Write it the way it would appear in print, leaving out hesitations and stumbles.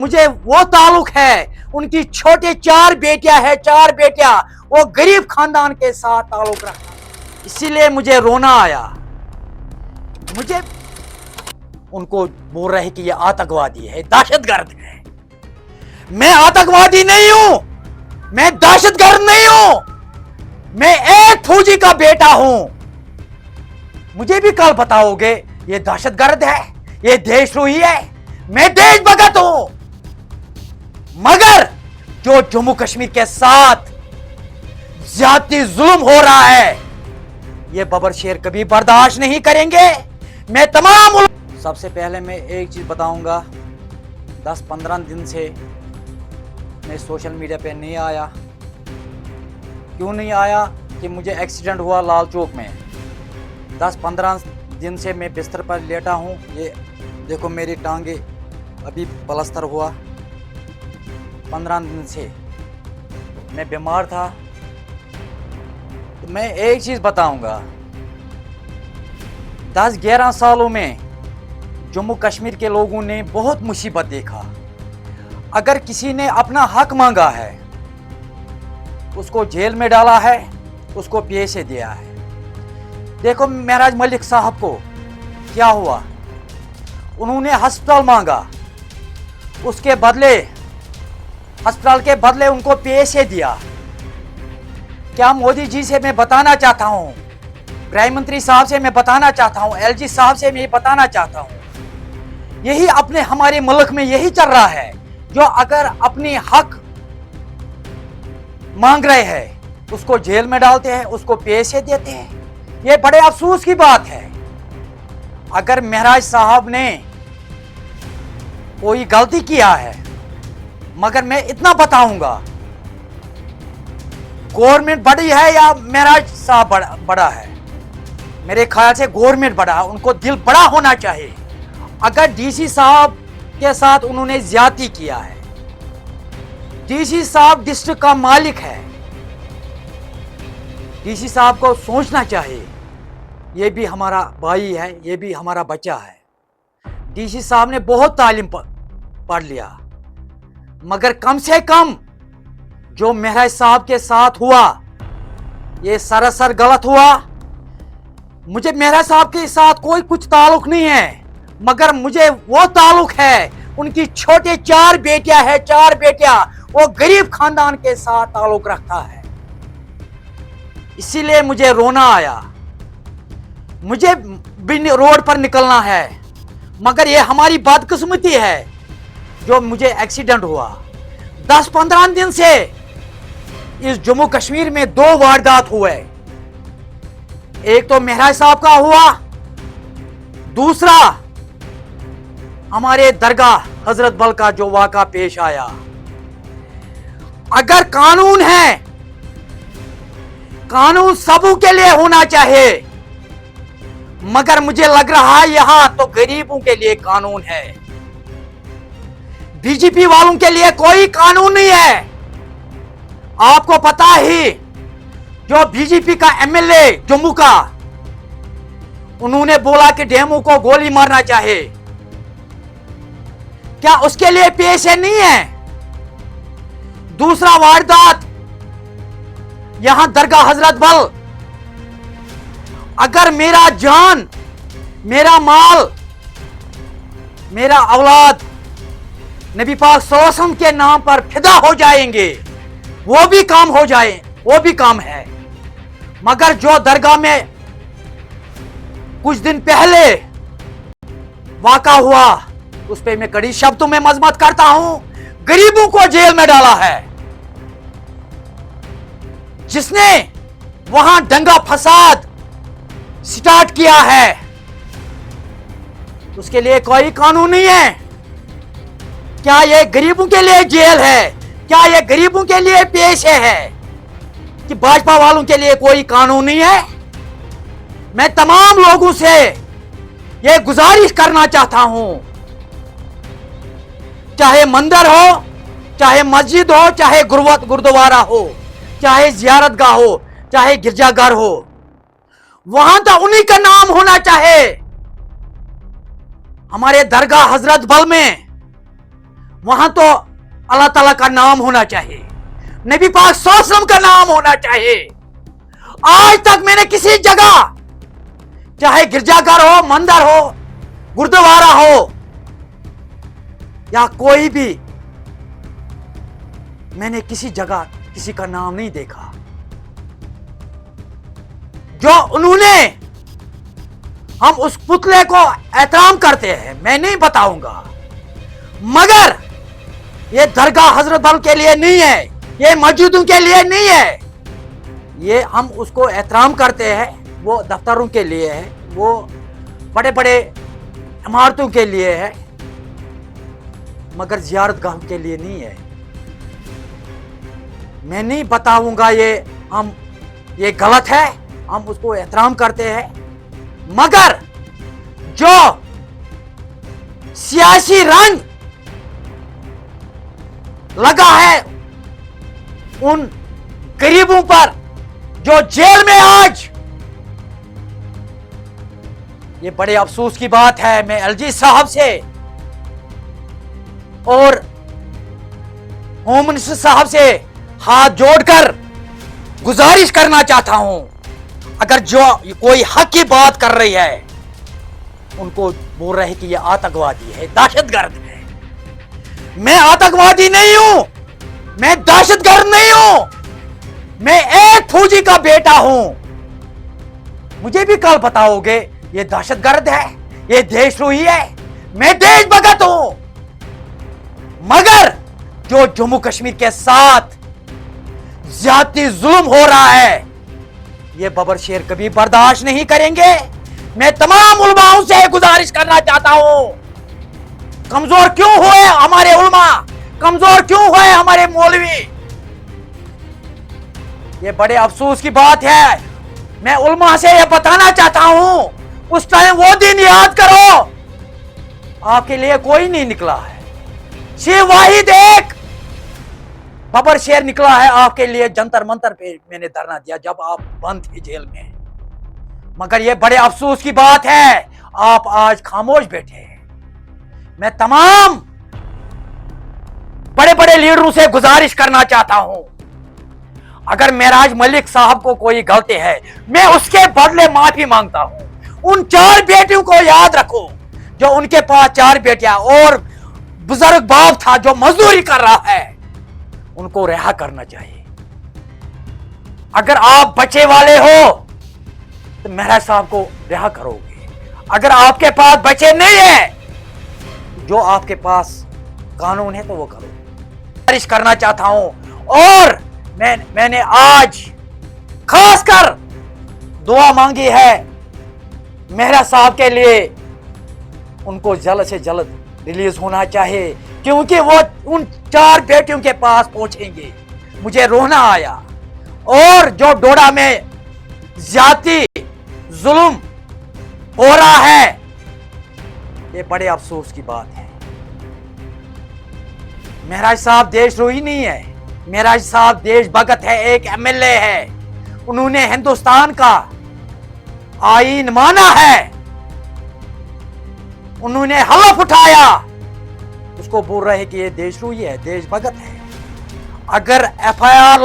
मुझे वो ताल्लुक है, उनकी छोटे 4 बेटियां है, 4 बेटियां, वो गरीब खानदान के साथ ताल्लुक रखता है। इसीलिए मुझे रोना आया। मुझे उनको बोल रहे कि ये आतंकवादी है, दहशतगर्द है। मैं आतंकवादी नहीं हूं, मैं दहशतगर्द नहीं हूं, मैं एक फौजी का बेटा हूं। मुझे भी कल बताओगे ये दहशतगर्द है, ये देशद्रोही है। मैं देशभक्त हूं। मगर जो जम्मू कश्मीर के साथ ज्यादती जुल्म हो रहा है, ये बबर शेर कभी बर्दाश्त नहीं करेंगे। मैं तमाम सबसे पहले मैं एक चीज बताऊंगा, 10-15 दिन से मैं सोशल मीडिया पे नहीं आया। क्यों नहीं आया? कि मुझे एक्सीडेंट हुआ लाल चौक में। 10-15 दिन से मैं बिस्तर पर लेटा हूँ। ये देखो मेरी टांगे अभी प्लास्टर हुआ। 15 दिन से मैं बीमार था। तो मैं एक चीज़ बताऊंगा, 10-11 सालों में जम्मू कश्मीर के लोगों ने बहुत मुसीबत देखा। अगर किसी ने अपना हक मांगा है, उसको जेल में डाला है, उसको पैसे दिया है। देखो महराज मलिक साहब को क्या हुआ, उन्होंने अस्पताल मांगा, उसके बदले अस्पताल के बदले उनको पैसे दिया। क्या मोदी जी से मैं बताना चाहता हूं, गृह मंत्री साहब से मैं बताना चाहता हूं, एलजी साहब से मैं बताना चाहता हूं, यही अपने हमारे मुल्क में यही चल रहा है। जो अगर अपनी हक मांग रहे हैं, उसको जेल में डालते हैं, उसको पैसे देते हैं। यह बड़े अफसोस की बात है। अगर महराज साहब ने कोई गलती किया है, मगर मैं इतना बताऊंगा, गवर्नमेंट बड़ी है या महराज साहब बड़ा है? मेरे ख्याल से गवर्नमेंट बड़ा है, उनको दिल बड़ा होना चाहिए। अगर डीसी साहब के साथ उन्होंने ज्यादती किया है, डीसी साहब डिस्ट्रिक्ट का मालिक है, डीसी साहब को सोचना चाहिए, ये भी हमारा भाई है, ये भी हमारा बच्चा है। डीसी साहब ने बहुत तालीम पढ़ लिया, मगर कम से कम जो महराज साहब के साथ हुआ, ये सरासर गलत हुआ। मुझे महराज साहब के साथ कोई कुछ ताल्लुक नहीं है, मगर मुझे वो ताल्लुक है, उनकी छोटे 4 बेटियां है, 4 बेटियां, वो गरीब खानदान के साथ ताल्लुक रखता है। इसीलिए मुझे रोना आया। मुझे भी रोड पर निकलना है, मगर ये हमारी बदकिस्मती है जो मुझे एक्सीडेंट हुआ। 10-15 दिन से इस जम्मू कश्मीर में 2 वारदात हुए। एक तो महराज साहब का हुआ, दूसरा हमारे दरगाह हजरत बल का जो वाक़ा पेश आया। अगर कानून है, कानून सबों के लिए होना चाहिए, मगर मुझे लग रहा है यहां तो गरीबों के लिए कानून है, बीजेपी वालों के लिए कोई कानून नहीं है। आपको पता ही, जो बीजेपी का एमएलए जम्मू का, उन्होंने बोला कि डेमो को गोली मारना चाहिए। क्या उसके लिए पैसे नहीं है? दूसरा वारदात यहां दरगाह हजरत बल। अगर मेरा जान, मेरा माल, मेरा औलाद नबी पाक सल्लल्लाहु अलैहि वसल्लम के नाम पर फिदा हो जाएंगे, वो भी काम हो जाए, वो भी काम है। मगर जो दरगाह में कुछ दिन पहले वाक़ा हुआ, उस पर मैं कड़ी शब्दों में मजम्मत करता हूं। गरीबों को जेल में डाला है, जिसने वहां दंगा फसाद स्टार्ट किया है, उसके लिए कोई कानून नहीं है। क्या यह गरीबों के लिए जेल है? क्या यह गरीबों के लिए पेशे है? कि भाजपा वालों के लिए कोई कानून नहीं है? मैं तमाम लोगों से यह गुजारिश करना चाहता हूं, चाहे मंदिर हो, चाहे मस्जिद हो, चाहे गुरुद्वारा हो, चाहे जियारतगाह हो, चाहे गिरजाघर हो, वहां तो उन्हीं का नाम होना चाहे। हमारे दरगाह हजरत बल में वहां तो अल्लाह ताला का नाम होना चाहिए, नबी पाक सल्लल्लाहु अलैहि वसल्लम का नाम होना चाहिए। आज तक मैंने किसी जगह, चाहे गिरजाघर हो, मंदिर हो, गुरुद्वारा हो या कोई भी, मैंने किसी जगह किसी का नाम नहीं देखा। जो उन्होंने, हम उस पुतले को एहतराम करते हैं, मैं नहीं बताऊंगा, मगर ये दरगाह हजरत बल के लिए नहीं है, ये मस्जिदों के लिए नहीं है, ये हम उसको एहतराम करते हैं, वो दफ्तरों के लिए है, वो बड़े बड़े इमारतों के लिए है, मगर जियारतगाह के लिए नहीं है। मैं नहीं बताऊंगा ये गलत है, हम उसको एहतराम करते हैं, मगर जो सियासी रंग लगा है उन गरीबों पर जो जेल में आज, ये बड़े अफसोस की बात है। मैं एलजी साहब से और होम मिनिस्टर साहब से हाथ जोड़कर गुजारिश करना चाहता हूं, अगर जो कोई हक की बात कर रही है, उनको बोल रहे कि ये आतंकवादी है, दहशतगर्द है। मैं आतंकवादी नहीं हूं, मैं दहशतगर्द नहीं हूं, मैं एक फौजी का बेटा हूं। मुझे भी कल बताओगे ये दहशतगर्द है, ये देशद्रोही है, मैं देशभक्त हूं। मगर जो जम्मू कश्मीर के साथ ज्यादती जुल्म हो रहा है, ये बबर शेर कभी बर्दाश्त नहीं करेंगे। मैं तमाम उलमाओं से गुजारिश करना चाहता हूं, कमजोर क्यों हुए हमारे उलमा, कमजोर क्यों हुए हमारे मौलवी, ये बड़े अफसोस की बात है। मैं उलमा से ये बताना चाहता हूं, उस टाइम वो दिन याद करो, आपके लिए कोई नहीं निकला है, सिर्फ वाहिद एक बबर शेर निकला है आपके लिए। जंतर मंतर पे मैंने धरना दिया जब आप बंद थे जेल में, मगर ये बड़े अफसोस की बात है, आप आज खामोश बैठे हैं। मैं तमाम बड़े बड़े लीडरों से गुजारिश करना चाहता हूं, अगर मेराज मलिक साहब को कोई गलती है, मैं उसके बदले माफी मांगता हूं। उन 4 बेटियों को याद रखो, जो उनके पास 4 बेटियां और बुजुर्ग बाप था जो मजदूरी कर रहा है, उनको रिहा करना चाहिए। अगर आप बच्चे वाले हो तो महराज साहब को रिहा करोगे, अगर आपके पास बच्चे नहीं है, जो आपके पास कानून है तो वो करो। गुजारिश करना चाहता हूं, और मैंने आज खासकर दुआ मांगी है महराज साहब के लिए, उनको जल्द से जल्द रिलीज होना चाहिए, क्योंकि वो उन 4 बेटियों के पास पहुंचेंगे। मुझे रोना आया, और जो डोडा में ज्यादती जुल्म हो रहा है, ये बड़े अफसोस की बात है। महराज साहब देशद्रोही नहीं है, महराज साहब देशभक्त है, एक एमएलए है, उन्होंने हिंदुस्तान का आईन माना है, उन्होंने हलफ उठाया, उसको बोल रहे हैं कि ये देशद्रोही है, देशभक्त है। अगर एफआईआर